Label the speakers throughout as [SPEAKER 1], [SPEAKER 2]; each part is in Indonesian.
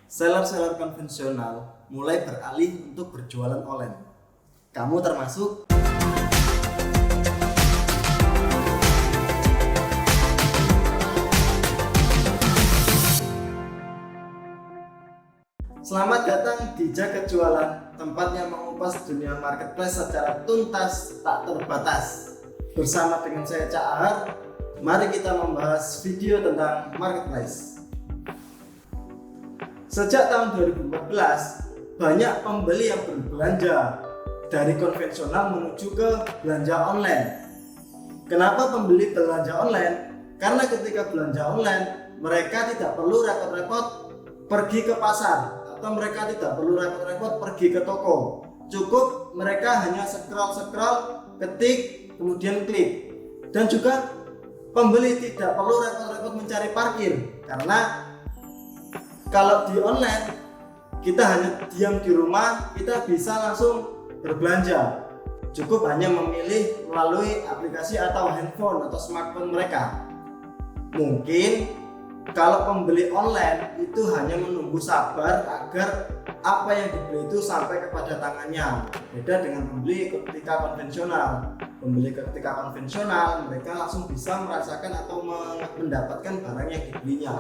[SPEAKER 1] Seller-seller konvensional mulai beralih untuk berjualan online. Kamu termasuk? Selamat datang di Jagat Jualan, tempat yang mengupas dunia marketplace secara tuntas tak terbatas. Bersama dengan saya Cak Ahar, mari kita membahas video tentang marketplace. Sejak tahun 2014, banyak pembeli yang berbelanja dari konvensional menuju ke belanja online. Kenapa pembeli belanja online? Karena ketika belanja online, mereka tidak perlu repot-repot pergi ke pasar, atau mereka tidak perlu repot-repot pergi ke toko. Cukup mereka hanya scroll, ketik, kemudian klik. Dan juga pembeli tidak perlu repot-repot mencari parkir, karena kalau di online kita hanya diam di rumah, kita bisa langsung berbelanja. Cukup hanya memilih melalui aplikasi atau handphone atau smartphone mereka. Mungkin kalau pembeli online itu hanya menunggu sabar agar apa yang dibeli itu sampai kepada tangannya. Beda dengan pembeli ketika konvensional. Pembeli ketika konvensional mereka langsung bisa merasakan atau mendapatkan barang yang dibelinya.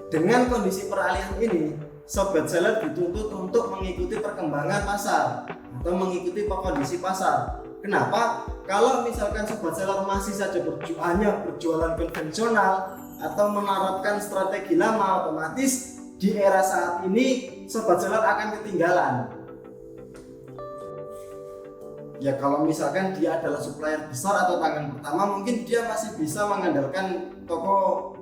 [SPEAKER 1] Dengan kondisi peralihan ini, sobat seller dituntut untuk mengikuti perkembangan pasar atau mengikuti kondisi pasar. Kenapa? Kalau misalkan sobat seller masih saja hanya berjualan konvensional atau menerapkan strategi lama, otomatis di era saat ini sobat seller akan ketinggalan. Ya kalau misalkan dia adalah supplier besar atau tangan pertama, mungkin dia masih bisa mengandalkan toko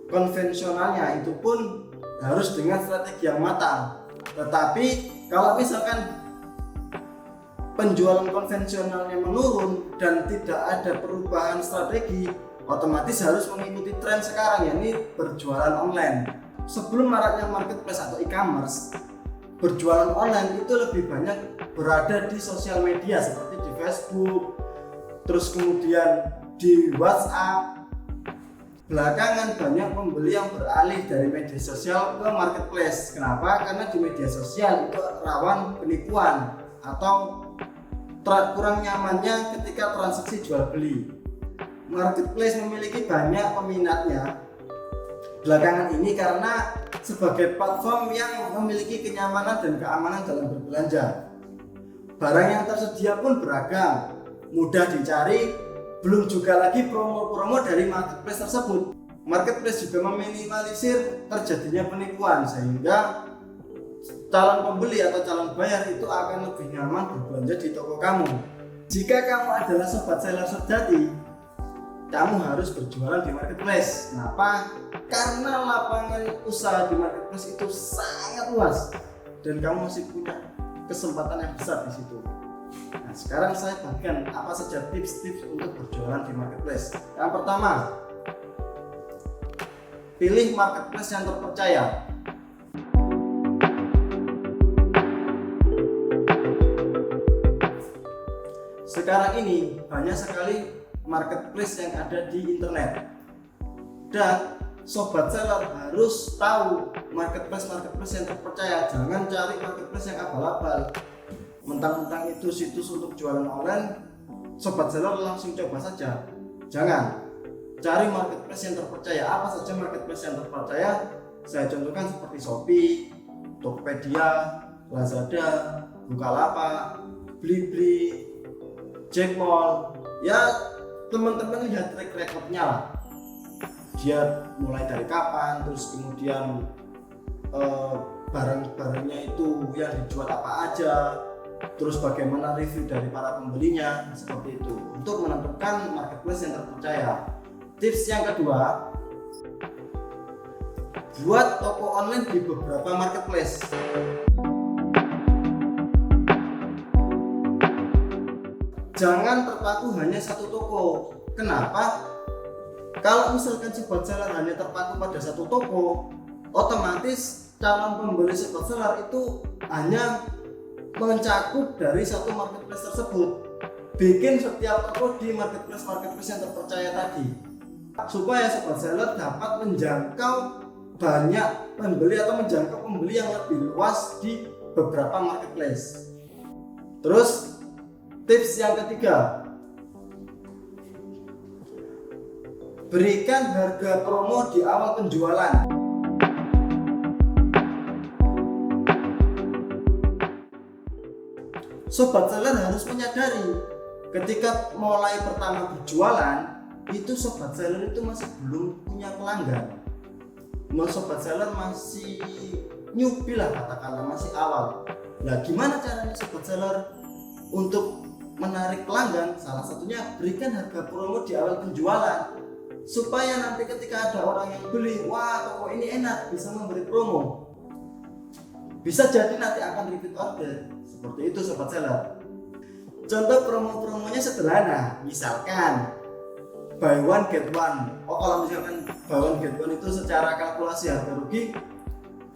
[SPEAKER 1] konvensionalnya, itu pun harus dengan strategi yang matang. Tetapi kalau misalkan penjualan konvensionalnya menurun dan tidak ada perubahan strategi, otomatis harus mengikuti tren sekarang, yakni berjualan online. Sebelum maraknya marketplace atau e-commerce, berjualan online itu lebih banyak berada di sosial media seperti di Facebook, terus kemudian di WhatsApp. Belakangan banyak pembeli yang beralih dari media sosial ke marketplace. Kenapa? Karena di media sosial itu rawan penipuan atau kurang nyamannya ketika transaksi jual beli. Marketplace memiliki banyak peminatnya belakangan ini karena sebagai platform yang memiliki kenyamanan dan keamanan dalam berbelanja. Barang yang tersedia pun beragam, mudah dicari, belum juga lagi promo-promo dari marketplace tersebut. Marketplace juga meminimalisir terjadinya penipuan, sehingga calon pembeli atau calon bayar itu akan lebih nyaman berbelanja di toko kamu. Jika kamu adalah sobat seller sejati, kamu harus berjualan di marketplace. Kenapa? Karena lapangan usaha di marketplace itu sangat luas dan kamu masih punya kesempatan yang besar di situ. Nah, sekarang saya bagikan apa saja tips-tips untuk berjualan di marketplace. Yang pertama, pilih marketplace yang terpercaya. Sekarang ini banyak sekali marketplace yang ada di internet, dan sobat seller harus tahu marketplace yang terpercaya. Jangan cari marketplace yang abal-abal, mentang-mentang itu situs untuk jualan online, sobat seller langsung coba saja. Jangan, cari marketplace yang terpercaya. Apa saja marketplace yang terpercaya? Saya contohkan seperti Shopee, Tokopedia, Lazada, Bukalapak, Blibli, Jackmall. Ya teman-teman lihat track recordnya lah, dia mulai dari kapan, terus kemudian barang-barangnya itu yang dijual apa aja, terus bagaimana review dari para pembelinya, seperti itu untuk menentukan marketplace yang terpercaya. Tips yang kedua, buat toko online di beberapa marketplace. Jangan terpaku hanya satu toko. Kenapa? Kalau misalkan sobat seller hanya terpaku pada satu toko, otomatis calon pembeli sobat seller itu hanya mencakup dari satu marketplace tersebut. Bikin setiap toko di marketplace yang terpercaya tadi, supaya sobat seller dapat menjangkau banyak pembeli atau menjangkau pembeli yang lebih luas di beberapa marketplace. Terus tips yang ketiga, berikan harga promo di awal penjualan. Sobat seller harus menyadari ketika mulai pertama berjualan itu sobat seller itu masih belum punya pelanggan. Sobat seller masih newbie lah katakanlah, masih awal. Nah, gimana caranya sobat seller untuk menarik pelanggan? Salah satunya berikan harga promo di awal penjualan supaya nanti ketika ada orang yang beli, wah toko ini enak, bisa memberi promo. Bisa jadi nanti akan repeat order. Seperti itu sobat seller. Contoh promo-promonya sederhana, misalkan buy one get one. Kalau misalkan buy one get one itu secara kalkulasi harga rugi,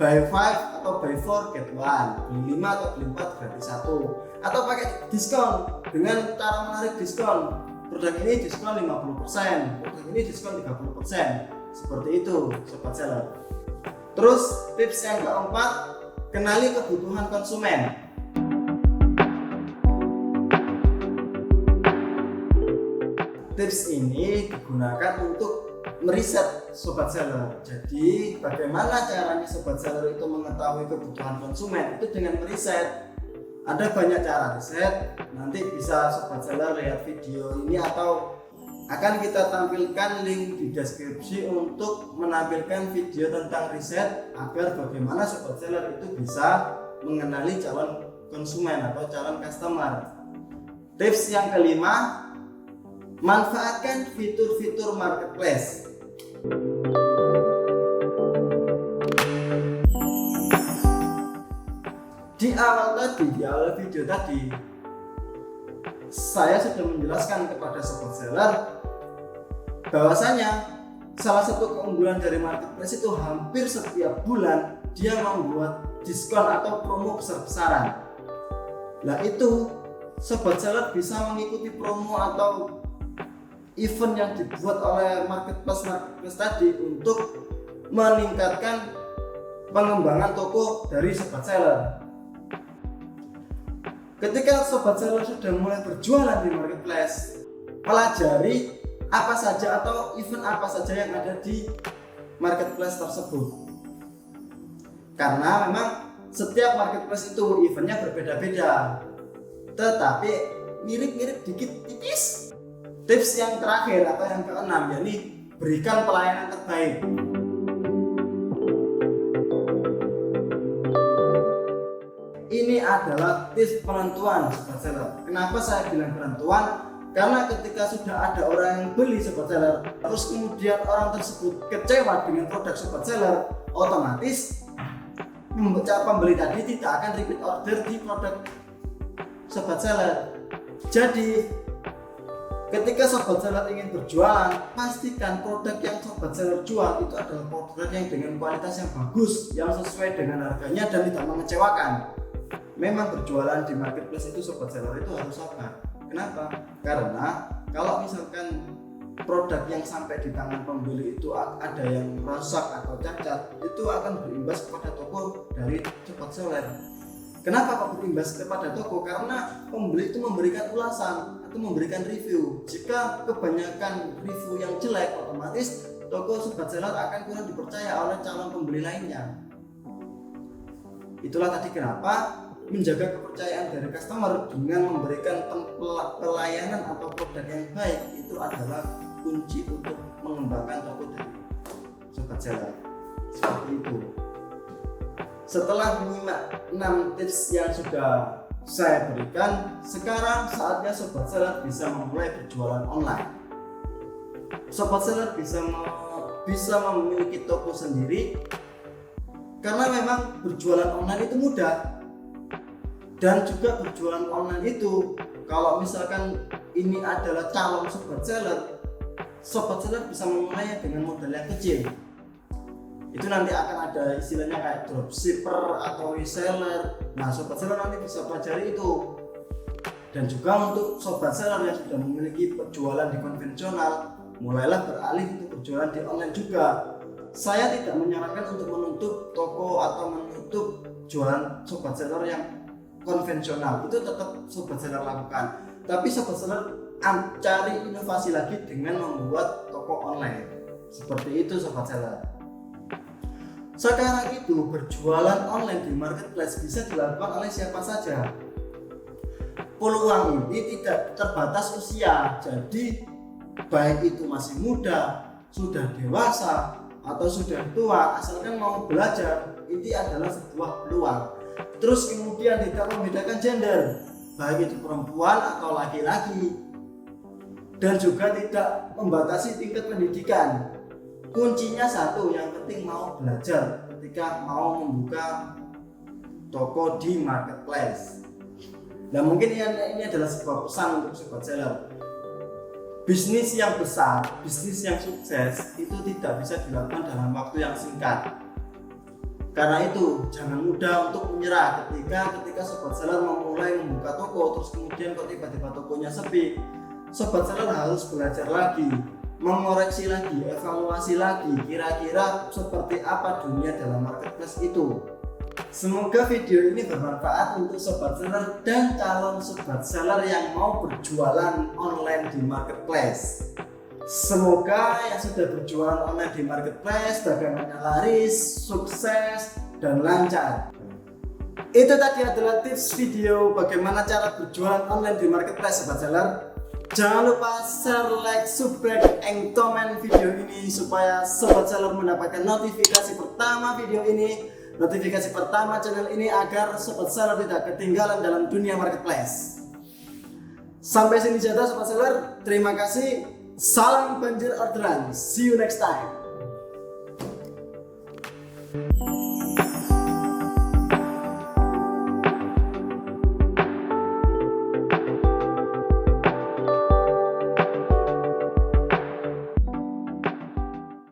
[SPEAKER 1] buy 5 atau buy 4 get one, beli 5 atau beli 4 gratis 1, atau pakai diskon dengan cara menarik diskon. Produk ini diskon 50%, produk ini diskon 30%. Seperti itu sobat seller. Terus tips yang keempat, kenali kebutuhan konsumen. Tips ini digunakan untuk meriset sobat seller. Jadi bagaimana caranya sobat seller itu mengetahui kebutuhan konsumen? Itu dengan meriset. Ada banyak cara riset. Nanti bisa sobat seller lihat video ini atau akan kita tampilkan link di deskripsi untuk menampilkan video tentang riset agar bagaimana sobat seller itu bisa mengenali calon konsumen atau calon customer. Tips yang kelima, manfaatkan fitur-fitur marketplace. Di awal video tadi, saya sudah menjelaskan kepada sobat seller bahwasanya salah satu keunggulan dari marketplace itu hampir setiap bulan dia membuat diskon atau promo besar-besaran. Nah itu sobat seller bisa mengikuti promo atau event yang dibuat oleh marketplace tadi untuk meningkatkan pengembangan toko dari sobat seller. Ketika sobat seller sudah mulai berjualan di marketplace, pelajari apa saja atau event apa saja yang ada di marketplace tersebut. Karena memang setiap marketplace itu eventnya berbeda-beda, tetapi mirip-mirip dikit tipis. Tips yang terakhir atau yang keenam, yakni berikan pelayanan terbaik. Ini adalah tips penentuan sobat seller. Kenapa saya bilang penentuan? Karena ketika sudah ada orang yang beli sobat seller, terus kemudian orang tersebut kecewa dengan produk sobat seller, otomatis pembeli tadi tidak akan repeat order di produk sobat seller. Jadi ketika sobat seller ingin berjualan, pastikan produk yang sobat seller jual itu adalah produk yang dengan kualitas yang bagus, yang sesuai dengan harganya dan tidak mengecewakan. Memang berjualan di marketplace itu sobat seller itu harus sabar. Kenapa? Karena kalau misalkan produk yang sampai di tangan pembeli itu ada yang rusak atau cacat, itu akan berimbas kepada toko dari sobat seller. Kenapa kok berimbas kepada toko? Karena pembeli itu memberikan ulasan atau memberikan review. Jika kebanyakan review yang jelek, otomatis toko sobat seller akan kurang dipercaya oleh calon pembeli lainnya. Itulah tadi kenapa menjaga kepercayaan dari customer dengan memberikan pelayanan atau produk yang baik itu adalah kunci untuk mengembangkan toko dari sobat seller. Seperti itu. Setelah menyimak 6 tips yang sudah saya berikan, sekarang saatnya sobat seller bisa memulai berjualan online. Sobat seller bisa memiliki toko sendiri karena memang berjualan online itu mudah. Dan juga berjualan online itu, kalau misalkan ini adalah calon sobat seller bisa memulainya dengan modal yang kecil. Itu nanti akan ada istilahnya kayak dropshipper atau reseller. Nah, sobat seller nanti bisa pelajari itu. Dan juga untuk sobat seller yang sudah memiliki penjualan di konvensional, mulailah beralih untuk berjualan di online juga. saya tidak menyarankan untuk menutup toko atau menutup jualan sobat seller yang konvensional. Itu tetap sobat seller lakukan, tapi sobat seller cari inovasi lagi dengan membuat toko online. Seperti itu sobat seller. Sekarang itu berjualan online di marketplace bisa dilakukan oleh siapa saja. Peluang ini tidak terbatas usia, jadi baik itu masih muda, sudah dewasa, atau sudah tua, asalkan mau belajar, ini adalah sebuah peluang. Terus kemudian tidak membedakan gender, baik itu perempuan atau laki-laki, dan juga tidak membatasi tingkat pendidikan. Kuncinya satu, yang penting mau belajar ketika mau membuka toko di marketplace. Nah, mungkin ini adalah sebuah pesan untuk sobat seller. Bisnis yang besar, bisnis yang sukses itu tidak bisa dilakukan dalam waktu yang singkat. Karena itu jangan mudah untuk menyerah ketika sobat seller memulai membuka toko, terus kemudian kok tiba-tiba tokonya sepi. Sobat seller harus belajar lagi, mengoreksi lagi, evaluasi lagi, kira-kira seperti apa dunia dalam marketplace itu. Semoga video ini bermanfaat untuk sobat seller dan calon sobat seller yang mau berjualan online di marketplace. Semoga yang sudah berjualan online di marketplace dagangannya laris, sukses, dan lancar. Itu tadi adalah tips video bagaimana cara berjualan online di marketplace sobat seller. Jangan lupa share, like, subscribe, and comment video ini supaya sobat seller mendapatkan notifikasi pertama video ini, notifikasi pertama channel ini, agar sobat seller tidak ketinggalan dalam dunia marketplace. Sampai sini saja sobat seller, terima kasih. Salam banjir orderan. See you next time.